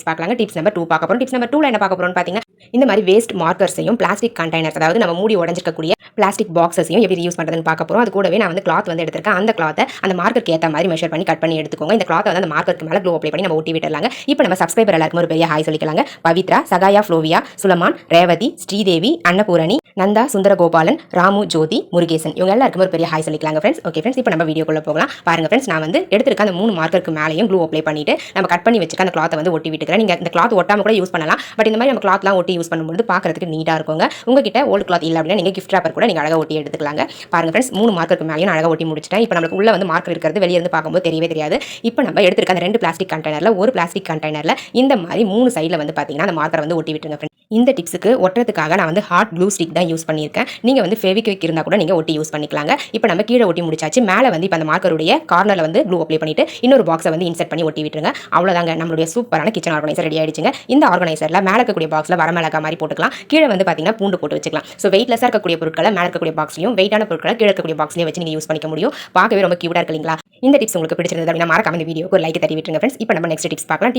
Tips பார்க்கலாங்க. Tips number 2 பார்க்க போறோம். டிப்ஸ் நம்பர் 2ல என்ன பார்க்க போறோம்னு பார்த்தீங்கன்னா, இந்த மாதிரி வேஸ்ட் மார்க்கர்ஸையும் பிளாஸ்டிக் கண்டெய்னர்ஸ், அதாவது நம்ம மூடி உடைஞ்சிருக்கக்கூடிய பிளாஸ்டிக் பாக்ஸஸையும் எப்படி யூஸ் பண்ணுறதுன்னு பார்க்க போறோம். அது கூடவே நான் வந்து கிளாத் வந்து எடுத்திருக்கேன். அந்த கிளாத்தை அந்த மார்க்கருக்கு ஏற்ற மாதிரி மெஷர் பண்ணி கட் பண்ணி எடுத்துக்கோங்க. இந்த கிளாத்தை வந்து அந்த மார்க்கருக்கு மேலே க்ளோ அப்ளை பண்ணி நம்ம ஒட்டி விட்டுறலாங்க. இப்போ நம்ம சப்ஸ்கிரைபர் எல்லாருக்கும் ஒரு பெரிய ஹாய் சொல்லிக்கலாங்க. பவித்ரா, சகாயா, ஃப்ளோவியா, சுலமான், ரேவதி, ஸ்ரீதேவி, அன்னபூரணி, நந்தா, சுந்தரகோபாலன், ராமு, ஜோதி, முருகேசன், இவங்க எல்லாருக்கும் ஒரு பெரிய ஹாய் சொல்லிக்கலாங்க ஃப்ரெண்ட்ஸ். ஓகே ஃப்ரெண்ட்ஸ், இப்போ நம்ம வீடியோக்குள்ள போகலாம். பாருங்க ஃப்ரெண்ட்ஸ், நான் வந்து எடுத்திருக்க அந்த 3 மார்க்கருக்கு மேலேயும் க்ளூ அப்ளை பண்ணிட்டு நம்ம கட் பண்ணி வச்சுக்க அந்த கிளாத்தை வந்து ஒட்டி விட்டுக்கிறேன். நீங்கள் இந்த கிளாத் ஒட்டாம கூட யூஸ் பண்ணலாம். பட் இந்த மாதிரி நம்ம கிளாத்லாம் ஒட்டி யூஸ் பண்ணும்போது பார்க்கறதுக்கு நீட்டாக இருக்குங்க. உங்ககிட்ட ஓல்டு கிளாத் இல்லை அப்படின்னா நீங்கள் கிஃப்ட் ராப்பர் கூட நீங்கள் அழகாக ஒட்டி எடுத்துக்கலாங்க. பாருங்க ஃப்ரெண்ட்ஸ், 3 மார்க்கருக்கு மேலேயும் அழகாக ஒட்டி முடிச்சிட்டேன். இப்போ நம்மளுக்கு உள்ள வந்து மார்க்கர் இருக்கிறது வெளியே இருந்து பார்க்கும்போது தெரியவே தெரியாது. இப்போ நம்ம எடுத்திருக்க அந்த 2 பிளாஸ்டிக் கண்டெய்னரில் ஒரு பிளாஸ்டிக் கண்டெய்னரில் இந்த மாதிரி 3 சைடில் வந்து பார்த்தீங்கன்னா அந்த மார்க்கரை வந்து ஒட்டி விட்டுருங்க ஃப்ரெண்ட்ஸ். இந்த டிப்ஸுக்கு ஒட்டுறதுக்காக நான் வந்து ஹாட் க்ளூ ஸ்டிக் தான் யூஸ் பண்ணியிருக்கேன். நீங்கள் வந்து ஃபெவிக்விக் இருந்தால் கூட நீங்கள் ஒட்டி யூஸ் பண்ணிக்கலாங்க. இப்போ நம்ம கீழே ஒட்டி முடிச்சாச்சு. மேலே வந்து இப்போ அந்த மார்க்கருடைய கார்னரில் வந்து க்ளூ அப்ளை பண்ணிட்டு இன்னொரு பாக்ஸை வந்து இன்செர்ட் பண்ணி ஒட்டி விட்டுருங்க. அவ்வளோதாங்க, நம்மளுடைய சூப்பரான கிச்சன் ஆர்கனைசர் ரெடி ஆயிடுச்சுங்க. இந்த ஆர்கனைசரில் மேலே இருக்கக்கூடிய பாக்ஸில் வரமிளகா மாதிரி போட்டுக்கலாம். கீழே வந்து பார்த்தீங்கன்னா பூண்டு போட்டு வச்சுக்கலாம். ஸோ வெயிட்லெஸ்ஸாக இருக்கக்கூடிய பொருட்களை மேலே இருக்கக்கூடிய பாக்ஸ்லையும், வெயிட்டான பொருட்களை கீழே இருக்கக்கூடிய பாக்ஸ்லையும் வச்சு நீங்கள் யூஸ் பண்ணிக்க முடியும். பார்க்கவே ரொம்ப கியூட்டாக இருக்கு இல்லைங்களா? இந்த டிப்ஸ் உங்களுக்கு பிடிச்சிருந்தது அப்படின்னா மறக்காம இந்த வீடியோக்கு ஒரு லைக் தட்டி விட்டுருங்க ஃப்ரெண்ட்ஸ். இப்போ நம்ம நெக்ஸ்ட் டிப்ஸ் பார்க்கலாம்.